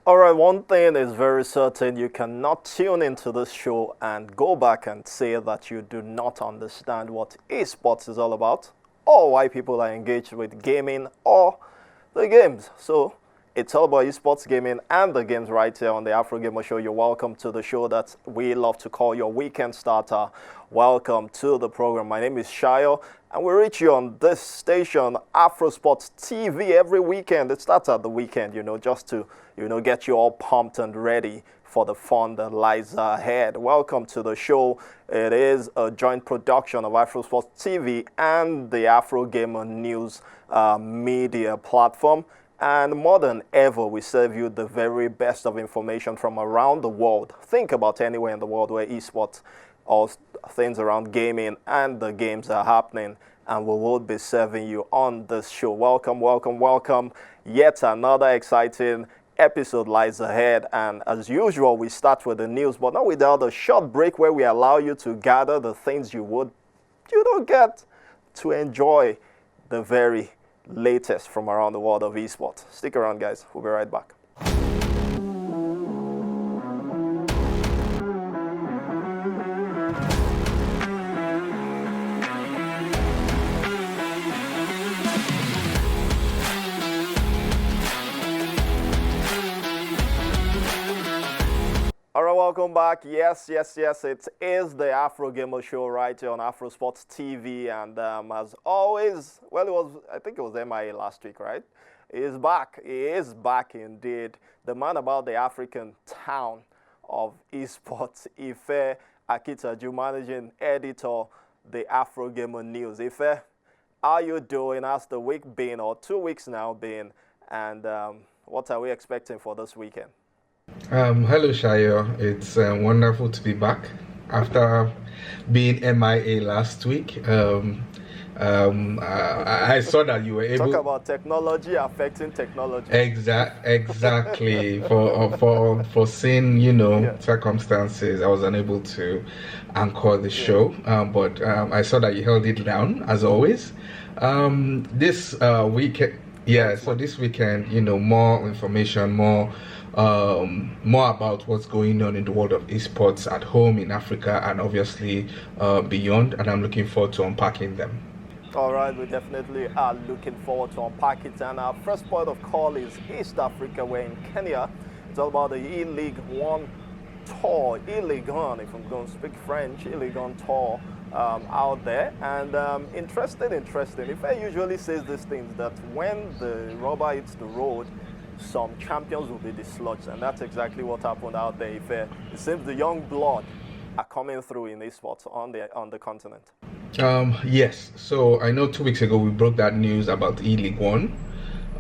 Alright, one thing is very certain, you cannot tune into this show and go back and say that you do not understand what esports is all about, or why people are engaged with gaming or the games. So it's all about esports, gaming, and the games right here on the Afrogamer Show. You're welcome to the show that we love to call your weekend starter. Welcome to the program. My name is Shayo, and we reach you on this station, Afro Sports TV, every weekend. It starts at the weekend, just to, get you all pumped and ready for the fun that lies ahead. Welcome to the show. It is a joint production of Afro Sports TV and the Afrogamer News media platform. And more than ever, we serve you the very best of information from around the world. Think about anywhere in the world where esports or things around gaming and the games are happening, and we will be serving you on this show. Welcome, welcome, welcome. Yet another exciting episode lies ahead, and as usual, we start with the news, but not without a short break where we allow you to gather the things you don't get to enjoy the very latest from around the world of esports. Stick around, guys. We'll be right back. Welcome back. Yes, it is the Afrogamer Show right here on Afro Sports TV, and as always, I think it was MIA last week, right? He is back indeed. The man about the African town of esports, Ife Akitaju, managing editor, the Afrogamer News. Ife, how are you doing? How's the week been, or 2 weeks now been, and what are we expecting for this weekend? Hello Shayo, it's wonderful to be back after being MIA last week. I saw that you were able talk about technology affecting technology. Exactly. for seeing circumstances, I was unable to anchor the show, but I saw that you held it down as always. This weekend, so this weekend, more information, more about what's going on in the world of esports at home in Africa and obviously beyond, and I'm looking forward to unpacking them. All right, we definitely are looking forward to unpack it, and our first point of call is East Africa. We're in Kenya. It's all about the E-League One tour, E-League One, if I'm going to speak French, E-League One tour out there, and interesting. If I usually says these things, that when the rubber hits the road, some champions will be dislodged, and that's exactly what happened out there. It seems the young blood are coming through in esports on the continent. Yes, so I know 2 weeks ago we broke that news about E-League One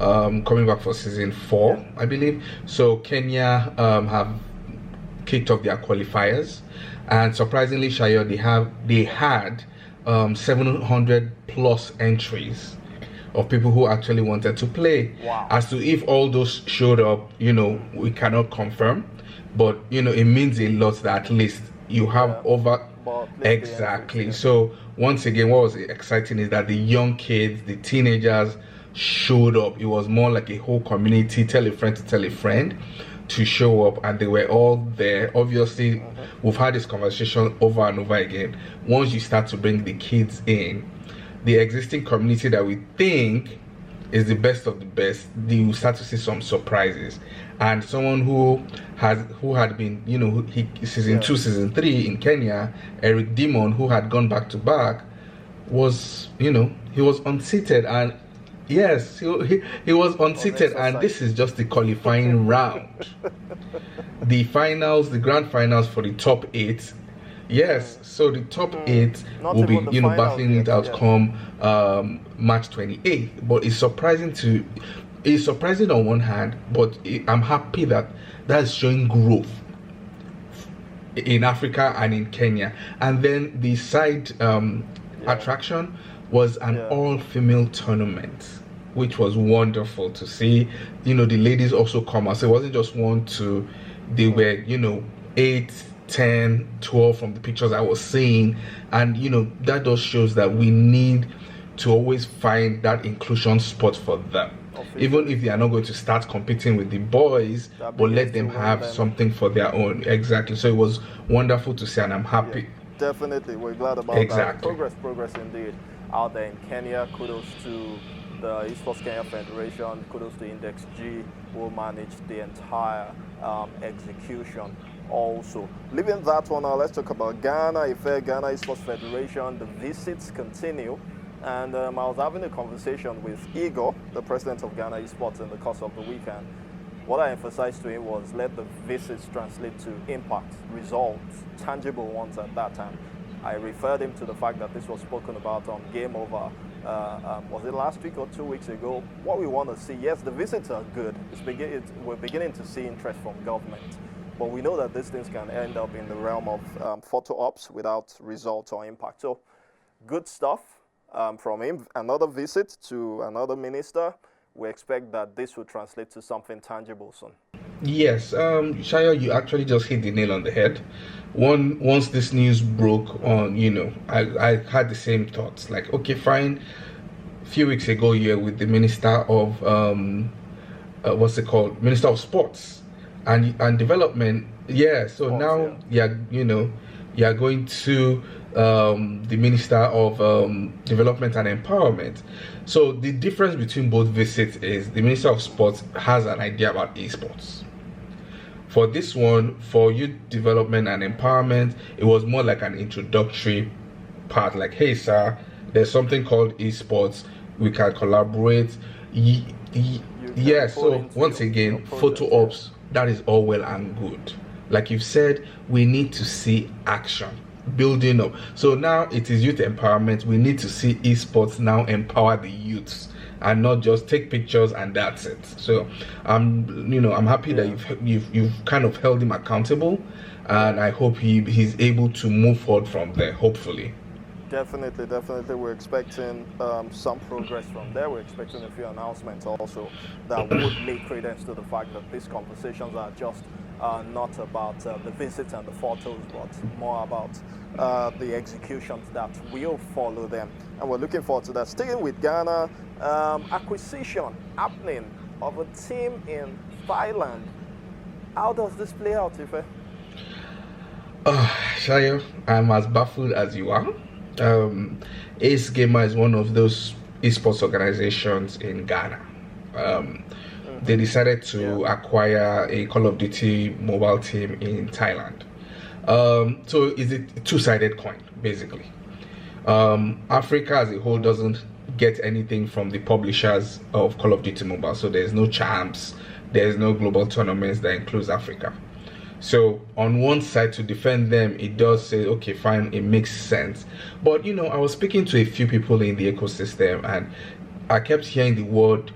coming back for season 4, I believe. So Kenya have kicked off their qualifiers, and surprisingly, Shayo, they had 700 plus entries of people who actually wanted to play. Wow. As to if all those showed up, we cannot confirm, but it means a lot that at least you have over. Exactly. So once again, what was exciting is that the young kids, the teenagers showed up. It was more like a whole community, tell a friend to tell a friend to show up, and they were all there. Obviously, we've had this conversation over and over again. Once you start to bring the kids in, the existing community that we think is the best of the best, you start to see some surprises. And someone who had been, season 2, season 3 in Kenya, Eric Demon, who had gone back to back, was, he was unseated, and yes, he was unseated, and this is just the qualifying round. The finals, the grand finals for the top 8. Yes, so the top 8 will be, battling it out come March 28th. But it's surprising on one hand, but I'm happy that is showing growth in Africa and in Kenya. And then the side attraction was an all-female tournament, which was wonderful to see. The ladies also come out. So it wasn't just 1, 2. They were, 8, 10, 12 from the pictures I was seeing, and that just shows that we need to always find that inclusion spot for them. Even if they are not going to start competing with the boys, but let them have something for their own. Exactly. So it was wonderful to see, and I'm happy. Yeah, definitely, we're glad about that. Progress indeed out there in Kenya. Kudos to the Esports Kenya Federation. Kudos to Index G, who managed the entire execution. Also, leaving that one now, let's talk about Ghana. Ghana Esports Federation. The visits continue. And I was having a conversation with Igor, the president of Ghana Esports, in the course of the weekend. What I emphasized to him was let the visits translate to impact, results, tangible ones at that time. I referred him to the fact that this was spoken about on Game Over, was it last week or 2 weeks ago? What we want to see, yes, the visits are good. We're beginning to see interest from government. But we know that these things can end up in the realm of photo ops without results or impact. So, good stuff. From him, another visit to another minister. We expect that this will translate to something tangible soon. Yes, Shaya, you actually just hit the nail on the head. Once this news broke on, I had the same thoughts. Like, okay, fine. A few weeks ago, you're with the Minister of what's it called? Minister of Sports and Development. Yeah. So sports, now, you're going to the Minister of Development and Empowerment. So the difference between both visits is the Minister of Sports has an idea about esports. For this one, for youth development and empowerment, it was more like an introductory part, like, hey sir, there's something called esports, we can collaborate. Yeah, so once again, photo ops, that is all well and good. Like you've said, we need to see action building up. So now it is youth empowerment. We need to see esports now empower the youths and not just take pictures and that's it. So I'm happy that you've kind of held him accountable, and I hope he's able to move forward from there, hopefully. Definitely. We're expecting some progress from there. We're expecting a few announcements also that would lay credence to the fact that these conversations are just not about the visits and the photos, but more about the executions that will follow them. And we're looking forward to that. Sticking with Ghana, acquisition happening of a team in Thailand. How does this play out, Ife? Shayo, I'm as baffled as you are. Ace Gamer is one of those esports organizations in Ghana. They decided to acquire a Call of Duty mobile team in Thailand. So it's a two-sided coin, basically. Africa as a whole doesn't get anything from the publishers of Call of Duty mobile. So there's no champs, there's no global tournaments that includes Africa. So on one side, to defend them, it does say, okay, fine, it makes sense. But I was speaking to a few people in the ecosystem, and I kept hearing the word,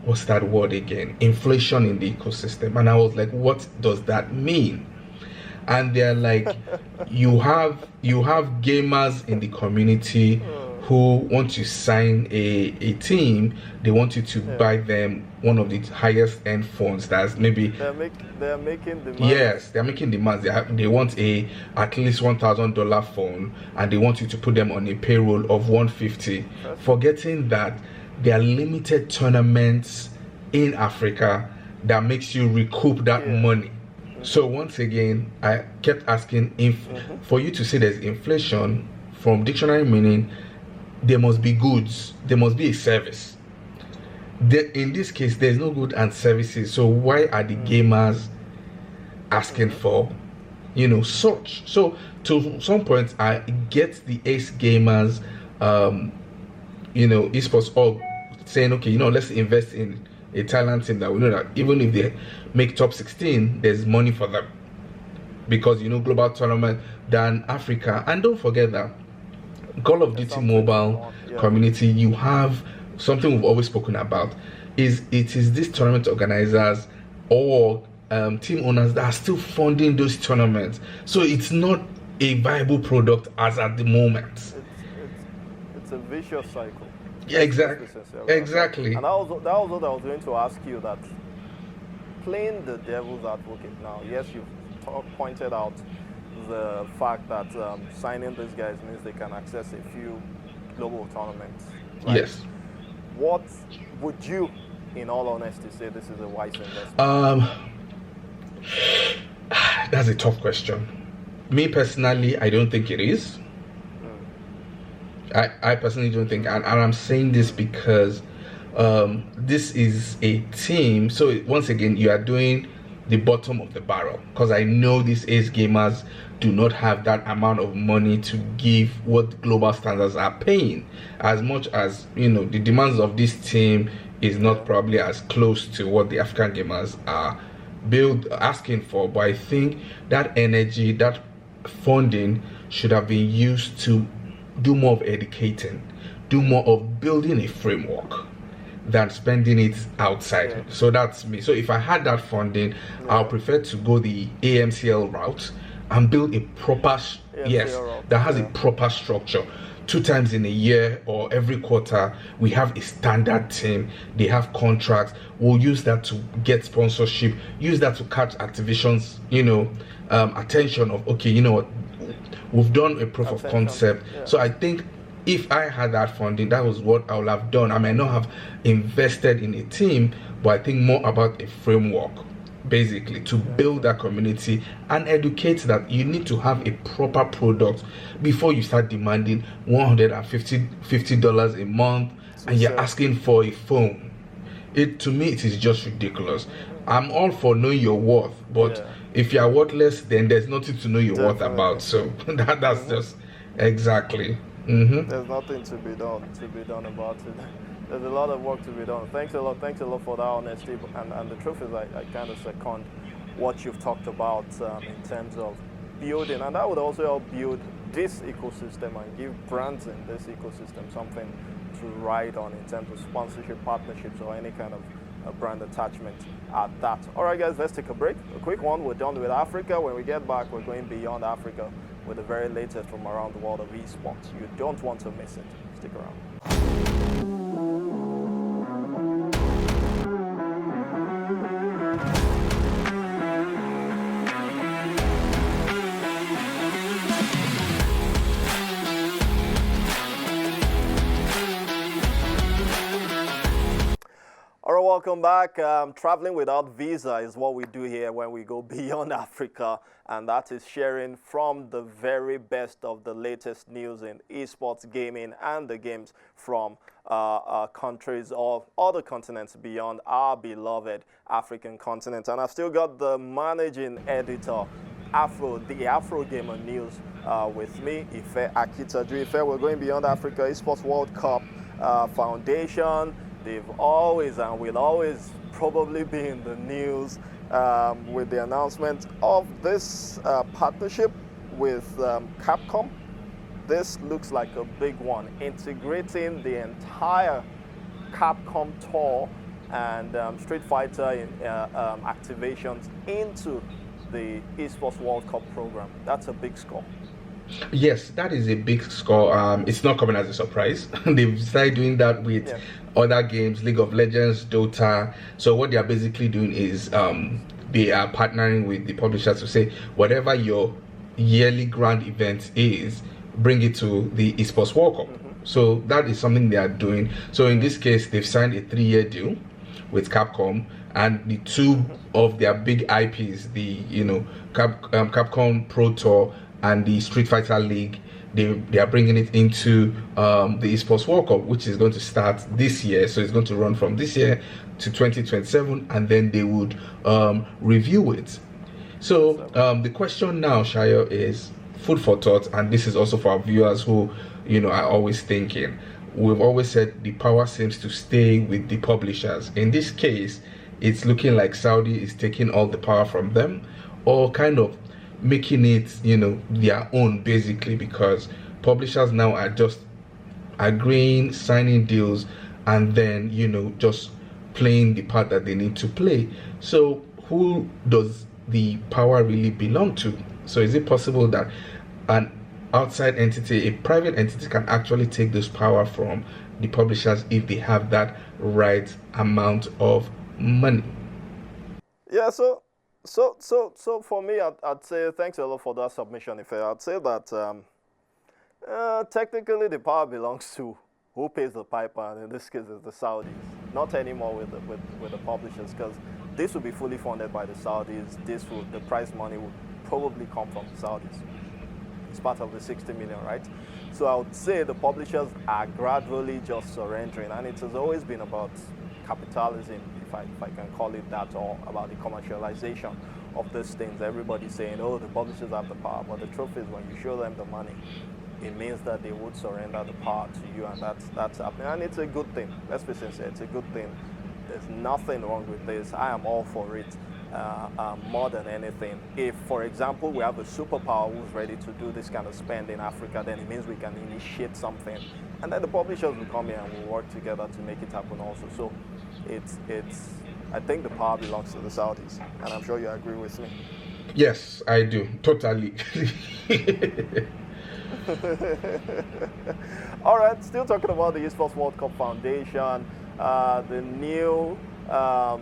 what's that word again? Inflation in the ecosystem. And I was like, what does that mean? And they're like, you have gamers in the community who want to sign a team. They want you to buy them one of the highest end phones. That's maybe they're making demands. Yes, they're making demands. They want at least $1,000 phone, and they want you to put them on a payroll of $150, forgetting that there are limited tournaments in Africa that makes you recoup that money. So once again, I kept asking if for you to say there's inflation, from dictionary meaning, there must be goods, there must be a service. In this case, there's no good and services. So why are the gamers asking for, such? So to some point, I get the Ace Gamers, esports org saying, okay, let's invest in a talent team that we know that even if they make top 16, there's money for them. Because, global tournament than Africa. And don't forget that Call of Duty mobile community, you have something we've always spoken about, it is these tournament organizers or team owners that are still funding those tournaments. So it's not a viable product as at the moment. It's a vicious cycle. Yeah, exactly. And that was what I was going to ask you, that playing the devil's advocate now, yes, you've pointed out the fact that signing these guys means they can access a few global tournaments. Right? Yes. What would you, in all honesty, say this is a wise investment? That's a tough question. Me personally, I don't think it is. I personally don't think, and I'm saying this because this is a team. So once again, you are doing the bottom of the barrel, because I know these ace gamers do not have that amount of money to give what global standards are paying. As much as, you know, the demands of this team is not probably as close to what the African gamers are asking for, but I think that energy, that funding should have been used to do more of educating, do more of building a framework than spending it outside. Yeah. So that's me. So if I had that funding, I'll prefer to go the AMCL route and build a proper that has a proper structure. 2 times in a year or every quarter, we have a standard team. They have contracts. We'll use that to get sponsorship, use that to catch Activision's, you know, attention of, okay, you know what, we've done a proof of concept. So I think if I had that funding, that was what I would have done. I may not have invested in a team, but I think more about a framework, basically, to build that community and educate that you need to have a proper product before you start demanding $150 a month and you're asking for a phone. To me, it is just ridiculous. I'm all for knowing your worth, but if you are worthless, then there's nothing to know your worth about. So that's just exactly. There's nothing to be done about it. There's a lot of work to be done. Thanks a lot for that honesty. And the truth is, I kind of second what you've talked about in terms of building, and that would also help build this ecosystem and give brands in this ecosystem something to ride on in terms of sponsorship, partnerships, or any kind of brand attachment at that. All right, guys, let's take a break. A quick one. We're done with Africa. When we get back, we're going beyond Africa with the very latest from around the world of esports. You don't want to miss it. Stick around. Welcome back. Traveling without visa is what we do here when we go beyond Africa, and that is sharing from the very best of the latest news in esports gaming and the games from countries of other continents beyond our beloved African continent. And I've still got the managing editor, the Afrogamer News, with me, Ife Akitaju. Ife, we're going beyond Africa. Esports World Cup Foundation. They've always and will always probably be in the news with the announcement of this partnership with Capcom. This looks like a big one, integrating the entire Capcom tour and Street Fighter activations into the Esports World Cup program. That's a big score. Yes, that is a big score. It's not coming as a surprise. They've started doing that with other games, League of Legends, Dota. So what they are basically doing is they are partnering with the publishers to say, whatever your yearly grand event is, bring it to the Esports World Cup. So that is something they are doing. So in this case, they've signed a 3-year deal with Capcom, and the 2 of their big IPs, the Capcom Pro Tour and the Street Fighter League, they are bringing it into the Esports World Cup, which is going to start this year. So it's going to run from this year to 2027, and then they would review it. So the question now, Shayo, is food for thought, and this is also for our viewers who, are always thinking. We've always said the power seems to stay with the publishers. In this case, it's looking like Saudi is taking all the power from them, or kind of making it, their own, basically, because publishers now are just agreeing, signing deals, and then, just playing the part that they need to play. So who does the power really belong to? So is it possible that an outside entity, a private entity, can actually take this power from the publishers if they have that right amount of money? Yeah, so for me, I'd say thanks a lot for that submission. If I'd say that Technically, the power belongs to who pays the piper, and in this case, it's the Saudis. Not anymore with the publishers, because this will be fully funded by the Saudis. The prize money will probably come from the Saudis. It's part of the 60 million, right? So I would say the publishers are gradually just surrendering, and it has always been about capitalism, if I can call it that, or about the commercialization of these things. Everybody's saying, oh, the publishers have the power, but the truth is when you show them the money, it means that they would surrender the power to you, and that's happening. And it's a good thing. Let's be sincere, it's a good thing. There's nothing wrong with this. I am all for it. More than anything, if, for example, we have a superpower who's ready to do this kind of spend in Africa, then it means we can initiate something, and then the publishers will come here and we'll work together to make it happen also. So it's I think the power belongs to the Saudis, and I'm sure you agree with me. Yes, I do, totally. All right, still talking about the Esports World Cup Foundation, the new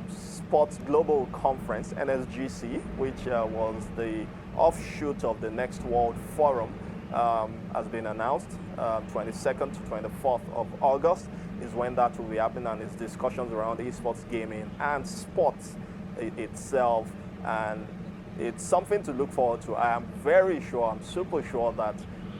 Sports Global Conference, NSGC, which was the offshoot of the Next World Forum, has been announced. 22nd to 24th of August is when that will be happening, and it's discussions around esports gaming and sports itself, and it's something to look forward to. I am very sure, I'm super sure that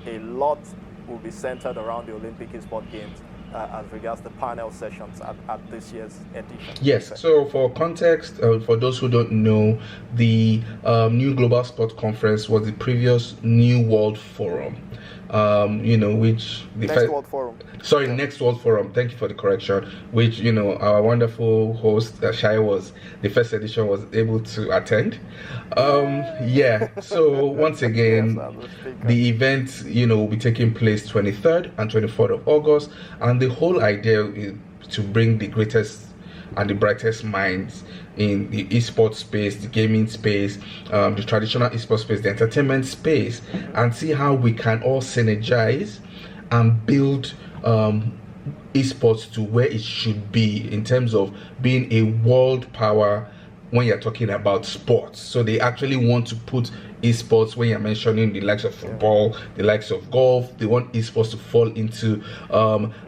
a lot will be centered around the Olympic Esports Games as regards the panel sessions at this year's edition. Yes, so for context, for those who don't know, the new Global Sport Conference was the previous New World Forum, which the Next World Forum. Sorry, yeah. Next World Forum. Thank you for the correction. Which our wonderful host Shai the first edition was able to attend. Yeah. So once again, yes, the event will be taking place 23rd and 24th of August, and the whole idea is to bring the greatest and the brightest minds in the esports space, the gaming space, the traditional esports space, the entertainment space, and see how we can all synergize and build esports to where it should be in terms of being a world power when you're talking about sports. So they actually want to put esports, when you're mentioning the likes of football, the likes of golf, they want esports to fall into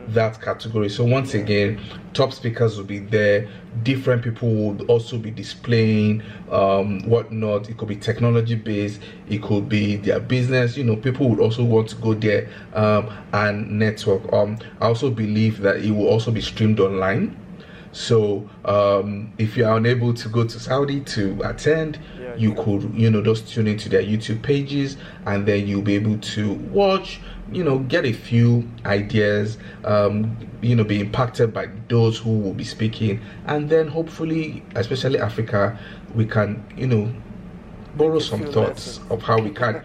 that category. So once again, top speakers will be there, different people would also be displaying whatnot. It could be technology based, it could be their business, people would also want to go there and network. I also believe that it will also be streamed online. So if you are unable to go to Saudi to attend, you could just tune into their YouTube pages, and then you'll be able to watch, get a few ideas, be impacted by those who will be speaking, and then hopefully, especially Africa, we can borrow some thoughts of how we can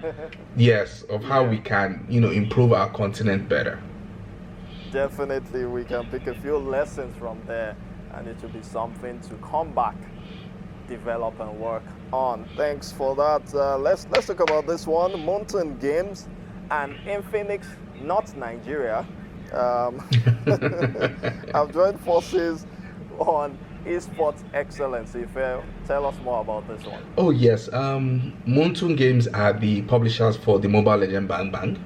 how we can improve our continent better. Definitely, we can pick a few lessons from there, and it will be something to come back, develop and work on. Thanks for that. Let's talk about this one. Moonton Games and Infinix, not Nigeria, have joined forces on esports excellence. Tell us more about this one. Oh yes, Moonton Games are the publishers for the Mobile Legend Bang Bang.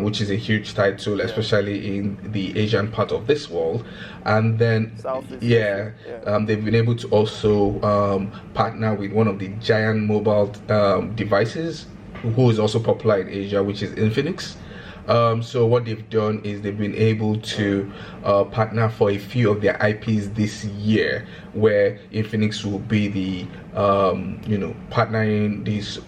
Which is a huge title, especially in the Asian part of this world. And then, they've been able to also partner with one of the giant mobile devices, who is also popular in Asia, which is Infinix. So what they've done is they've been able to partner for a few of their IPs this year, where Infinix will be the partnering these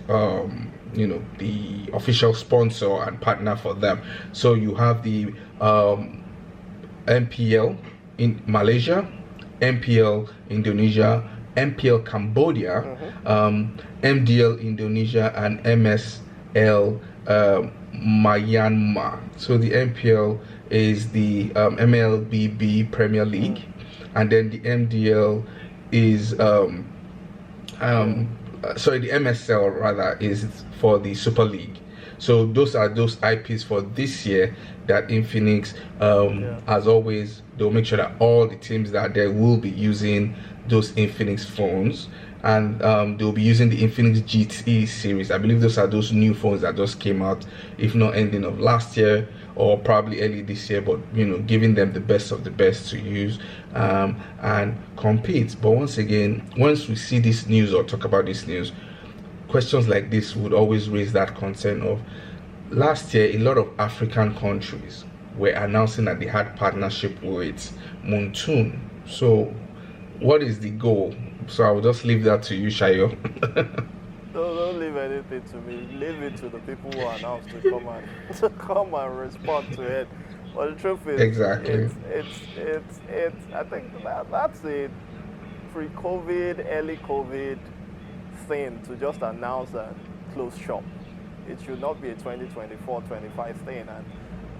the official sponsor and partner for them. So you have the MPL in Malaysia, MPL Indonesia, MPL Cambodia, MDL Indonesia, and MSL Myanmar. So the MPL is the MLBB Premier League, and then the MDL is the MSL rather is for the Super League. So those are those IPs for this year that Infinix, as always, they'll make sure that all the teams that there will be using those Infinix phones, and they'll be using the Infinix GT series. I believe those are those new phones that just came out, if not ending of last year or probably early this year, but giving them the best of the best to use and compete. But once again, once we see this news or talk about this news, questions like this would always raise that concern of, last year a lot of African countries were announcing that they had partnership with Moonton. So what is the goal? So I will just leave that to you, Shayo. Don't leave anything to me. Leave it to the people who announced to come and respond to it. But the truth is, exactly, it's I think that's a pre-COVID, early COVID thing to just announce and close shop. It should not be a 2024-25 thing, and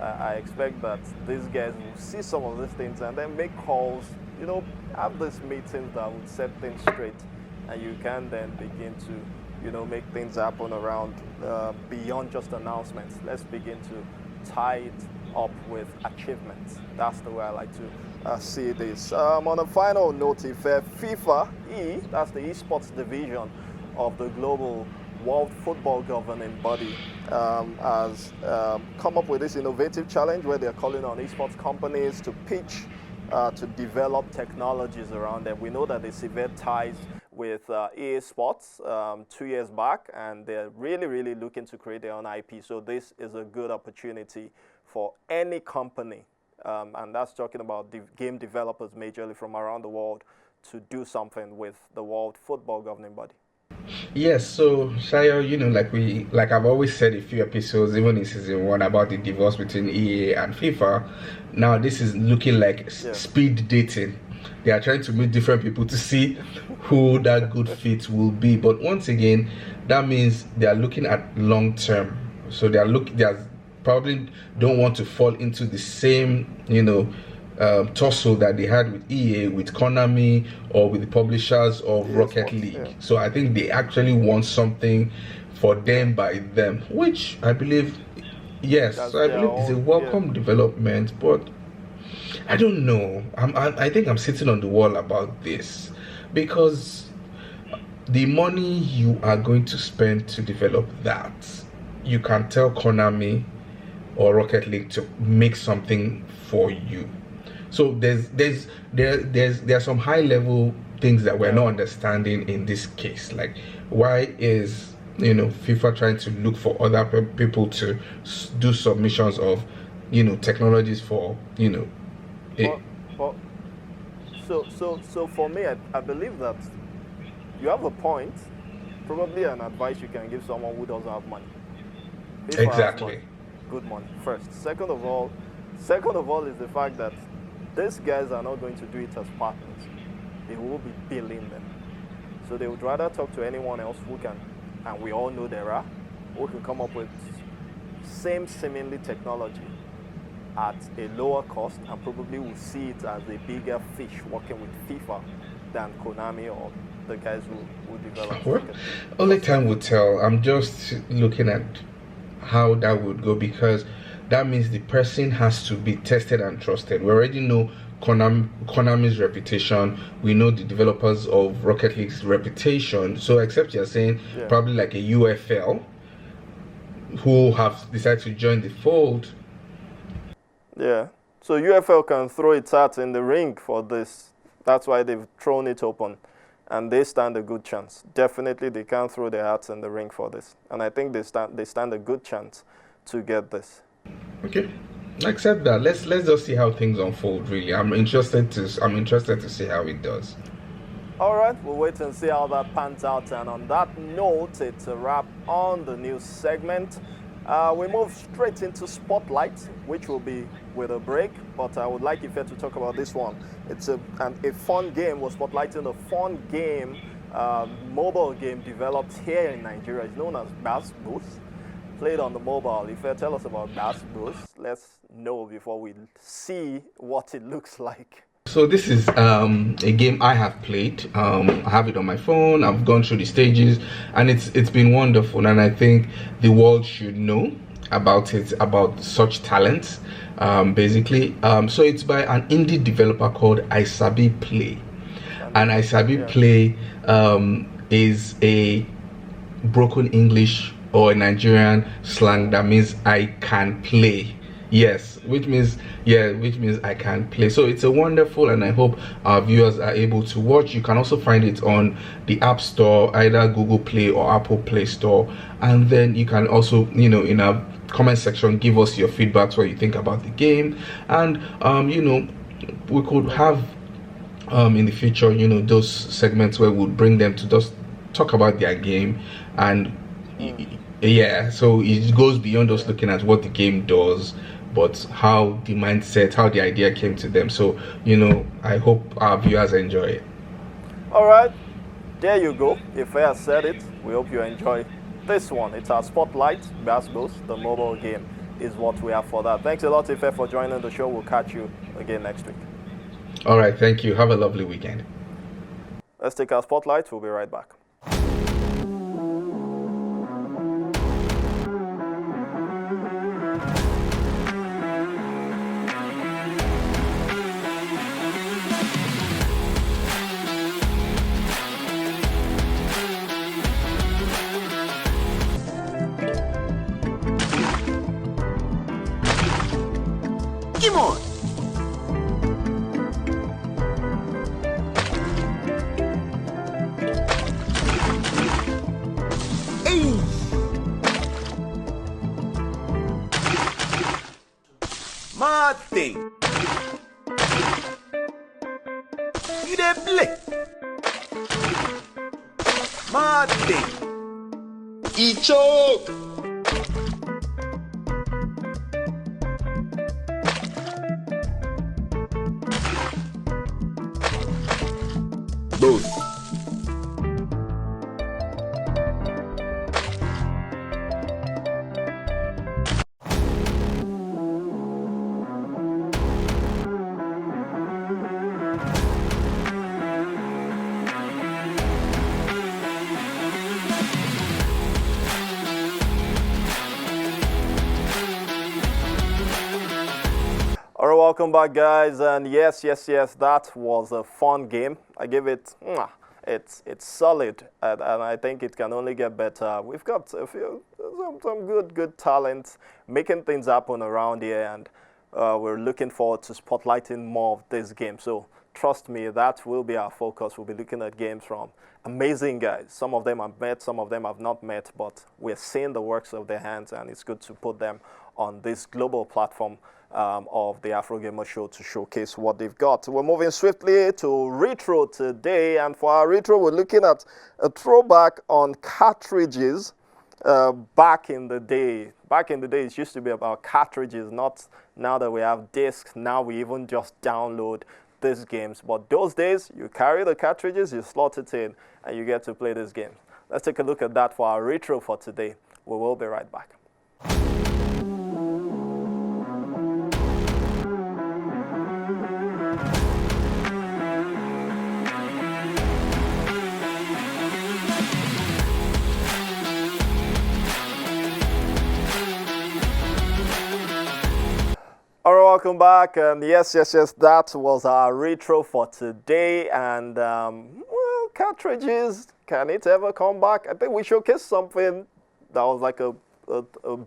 I expect that these guys will see some of these things and then make calls, have these meetings that would set things straight, and you can then begin to, make things happen around beyond just announcements. Let's begin to tie it up with achievements. That's the way I like to see this. On a final note, if FIFAe, that's the esports division of the global World Football Governing Body, has come up with this innovative challenge where they're calling on esports companies to pitch to develop technologies around them. We know that they severed ties with EA Sports 2 years back, and they're really, really looking to create their own IP. So this is a good opportunity for any company, and that's talking about game developers majorly from around the world, to do something with the World Football Governing Body. Yes, so Shayo, like I've always said a few episodes, even in season 1, about the divorce between EA and FIFA. Now this is looking like speed dating. They are trying to meet different people to see who that good fit will be. But once again, that means they are looking at long term. So they are probably don't want to fall into the same, tussle that they had with EA, with Konami, or with the publishers of Rocket League. Yeah. So I think they actually want something for them by them, which I believe, yes, so I believe is a welcome development. But I don't know. I think I'm sitting on the wall about this, because the money you are going to spend to develop that, you can tell Konami or Rocket League to make something for you. So there are some high level things that we're not understanding in this case. Like, why is FIFA trying to look for other people to do submissions of technologies for So for me, I believe that you have a point. Probably an advice you can give someone who doesn't have money. FIFA exactly. Has money, good money first. Second of all is the fact that these guys are not going to do it as partners. They will be billing them. So they would rather talk to anyone else who can, and we all know there are, who can come up with same seemingly technology at a lower cost, and probably will see it as a bigger fish working with FIFA than Konami or the guys who develop. Well, only time will tell. I'm just looking at how that would go, because that means the person has to be tested and trusted. We already know Konami's reputation. We know the developers of Rocket League's reputation. So except you're saying probably like a UFL who have decided to join the fold. Yeah. So UFL can throw its hat in the ring for this. That's why they've thrown it open. And they stand a good chance. Definitely they can throw their hats in the ring for this. And I think they stand a good chance to get this. Okay, accept that. Let's just see how things unfold. Really, I'm interested to see how it does. All right, we'll wait and see how that pans out. And on that note, it's a wrap on the news segment. We move straight into Spotlight, which will be with a break. But I would like Ife to talk about this one. It's a fun game. We're spotlighting a fun game, mobile game developed here in Nigeria. It's known as Gbas Gbos. Played on the mobile. If tell us about Gbas Gbos, let's know before we see what it looks like. So this is a game I have played. I have it on my phone. I've gone through the stages, and it's been wonderful. And I think the world should know about it, about such talents. Basically, so it's by an indie developer called isabiplay, and isabiplay is a broken English or a Nigerian slang that means I can play. Yes, which means I can play. So it's a wonderful, and I hope our viewers are able to watch. You can also find it on the App Store, either Google Play or Apple Play Store, and then you can also, in our comment section, give us your feedback, what you think about the game, and we could have in the future, those segments where we'll bring them to just talk about their game. And yeah, so it goes beyond us looking at what the game does, but how the mindset, how the idea came to them. So I hope our viewers enjoy it. All right, there you go. If I have said it, we hope you enjoy this one. It's our spotlight. Gbas Gbos, the mobile game, is what we have for that. Thanks a lot, Ife, for joining the show. We'll catch you again next week. All right, thank you. Have a lovely weekend. Let's take our spotlight. We'll be right back. Come on. Hey. Martin. You dey play. Martin. He choke. Both. All right, welcome back, guys. And yes, that was a fun game. I give it, it's solid, and I think it can only get better. We've got some good talent making things happen around here, and we're looking forward to spotlighting more of this game. So trust me, that will be our focus. We'll be looking at games from amazing guys. Some of them I've met, some of them I've not met, but we're seeing the works of their hands, and it's good to put them on this global platform of the Afrogamer Show to showcase what they've got. We're moving swiftly to retro today, and for our retro, we're looking at a throwback on cartridges. Back in the day, it used to be about cartridges, not now that we have discs. Now we even just download these games. But those days, you carry the cartridges, you slot it in, and you get to play this game. Let's take a look at that for our retro for today. We will be right back. All right, welcome back. And yes, that was our retro for today. And well, cartridges, can it ever come back? I think we showcased something that was like a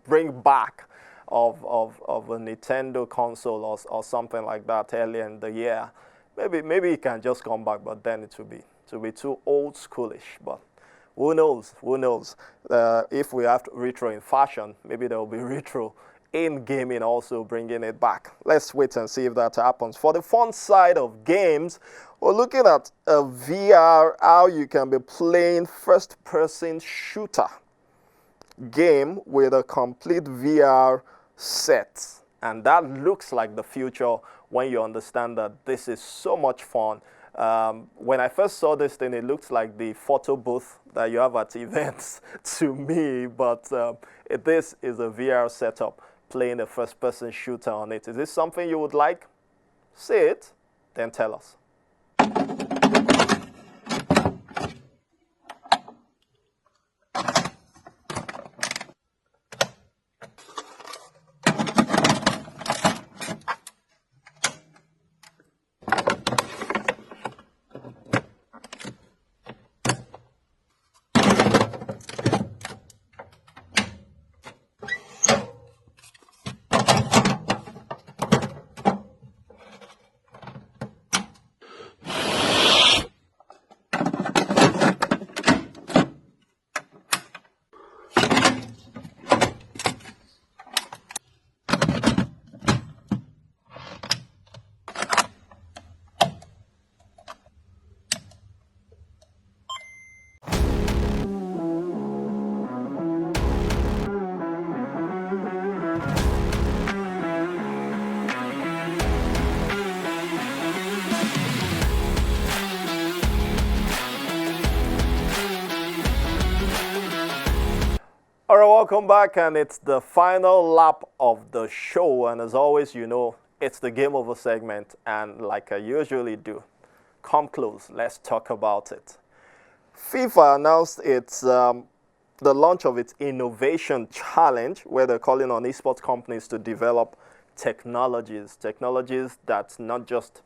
bring back of a Nintendo console or something like that earlier in the year. Maybe it can just come back, but then it will be too old schoolish. But who knows? If we have retro in fashion, maybe there will be retro in gaming also, bringing it back. Let's wait and see if that happens. For the fun side of games, we're looking at a VR, how you can be playing first-person shooter game with a complete VR set. And that looks like the future when you understand that this is so much fun. When I first saw this thing, it looked like the photo booth that you have at events to me, but this is a VR setup, playing a first-person shooter on it. Is this something you would like? Say it Then tell us. All right, welcome back, and it's the final lap of the show. And as always, you know, it's the game over segment. And like I usually do, come close, let's talk about it. FIFA announced the launch of its Innovation Challenge, where they're calling on esports companies to develop technologies that's not just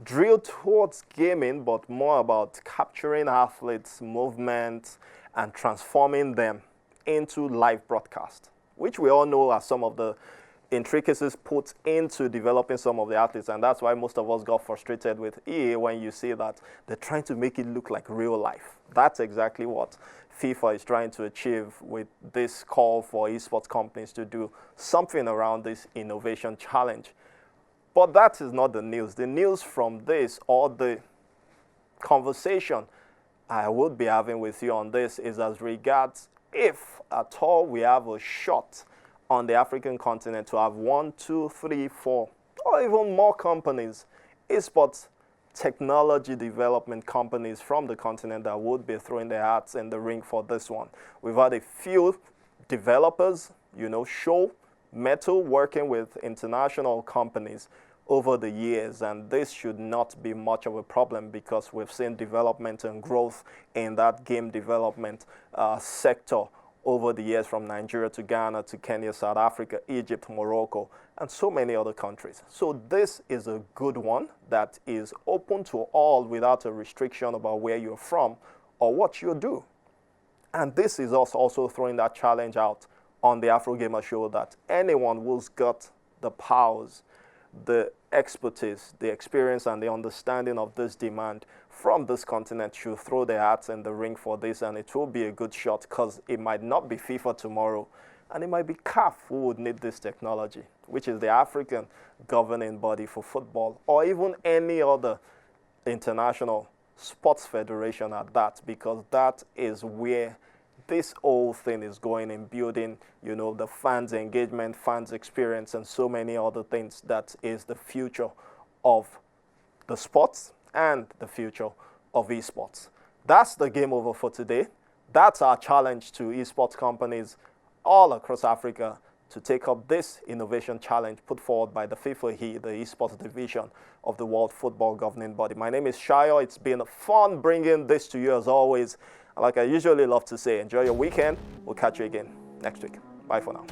drilled towards gaming, but more about capturing athletes' movements and transforming them into live broadcast, which we all know are some of the intricacies put into developing some of the athletes. And that's why most of us got frustrated with EA when you see that they're trying to make it look like real life. That's exactly what FIFA is trying to achieve with this call for esports companies to do something around this Innovation Challenge. But that is not the news. The news from this, or the conversation I would be having with you on this, is as regards if at all we have a shot on the African continent to have 1, 2, 3, 4, or even more companies, esports technology development companies from the continent that would be throwing their hats in the ring for this one. We've had a few developers, show metal working with international companies over the years, and this should not be much of a problem because we've seen development and growth in that game development sector over the years, from Nigeria to Ghana to Kenya, South Africa, Egypt, Morocco, and so many other countries. So this is a good one that is open to all without a restriction about where you're from or what you do. And this is us also throwing that challenge out on the Afrogamer Show, that anyone who's got the powers, the expertise, the experience, and the understanding of this demand from this continent should throw their hats in the ring for this, and it will be a good shot, because it might not be FIFA tomorrow, and it might be CAF who would need this technology, which is the African governing body for football, or even any other international sports federation at that, because that is where this whole thing is going in building, the fans' engagement, fans' experience, and so many other things. That is the future of the sports and the future of esports. That's the game over for today. That's our challenge to esports companies all across Africa to take up this innovation challenge put forward by the FIFAe, the esports division of the World Football Governing Body. My name is Shayo. It's been fun bringing this to you as always. Like I usually love to say, enjoy your weekend. We'll catch you again next week. Bye for now.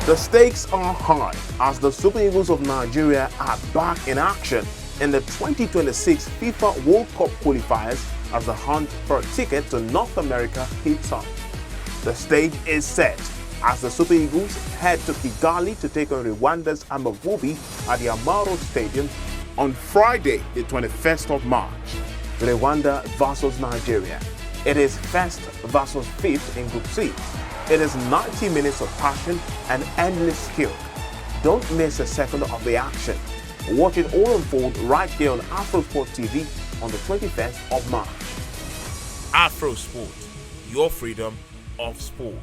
The stakes are high as the Super Eagles of Nigeria are back in action in the 2026 FIFA World Cup qualifiers as the hunt for a ticket to North America heats up. The stage is set as the Super Eagles head to Kigali to take on Rwanda's Amavubi at the Amaro Stadium on Friday, the 21st of March. Rwanda versus Nigeria. It is first versus fifth in Group C. It is 90 minutes of passion and endless skill. Don't miss a second of the action. Watch it all unfold right here on AfroSport TV on the 21st of March. AfroSport, your freedom of sport.